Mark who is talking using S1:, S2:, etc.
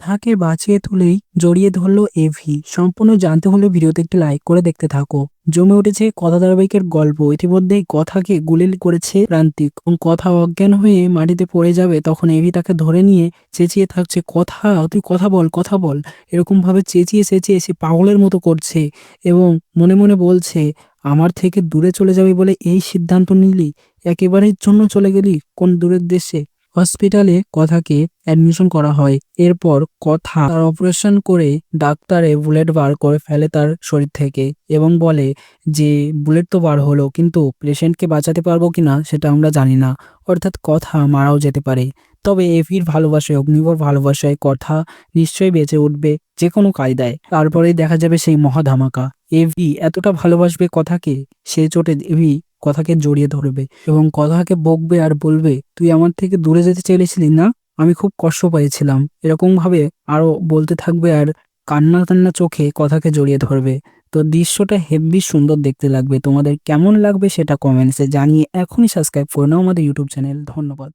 S1: কথাকে বাঁচিয়ে তুলেই জড়িয়ে ধরলো এভি। সম্পূর্ণ জানতে হলে ভিডিওতে একটি লাইক করে দেখতে থাকো। জমে উঠেছে কথা ধারাবাহিকের গল্প। ইতিমধ্যেই কথাকে গুলি করেছে প্রান্তিক এবং কথা অজ্ঞান হয়ে মাটিতে পড়ে যাবে, তখন এভি তাকে ধরে নিয়ে চেঁচিয়ে থাকছে, কথা তুই কথা বল, কথা বল। এরকম ভাবে চেঁচিয়ে চেঁচিয়ে সে পাগলের মতো করছে এবং মনে মনে বলছে, আমার থেকে দূরে চলে যাবি বলে এই সিদ্ধান্ত নিলি? একেবারের জন্য চলে গেলি কোন দূরের দেশে। হসপিটালে কথাকে অ্যাডমিশন করা হয়। এরপর কথা তার অপারেশন করে ডাক্তারে বুলেট বার করে ফেলে তার শরীর থেকে এবং বলে যে বুলেট তো বার হলো, কিন্তু পেশেন্টকে বাঁচাতে পারবো কিনা সেটা আমরা জানি না। অর্থাৎ কথা মারাও যেতে পারে। তবে এভির ভালোবাসায়, অগ্নিভর ভালোবাসায় কথা নিশ্চয়ই বেঁচে উঠবে যে কোনো কায়দায়। তারপরেই দেখা যাবে সেই মহা ধামাকা। এভি এতটা ভালোবাসবে কথাকে, সে চোটে এভি কথাকে জড়িয়ে ধরবে এবং কথাকে বকবে আর বলবে, তুই আমার থেকে দূরে যেতে চেয়েছিলি না, আমি খুব কষ্ট পেয়েছিলাম। এরকম ভাবে আরো বলতে থাকবে আর কান্না কান্না চোখে কথাকে জড়িয়ে ধরবে। তো দৃশ্যটা হেব্বি সুন্দর দেখতে লাগবে। তোমাদের কেমন লাগবে সেটা কমেন্টসে জানিয়ে এখনই সাবস্ক্রাইব করে নাও আমাদের ইউটিউব চ্যানেল। ধন্যবাদ।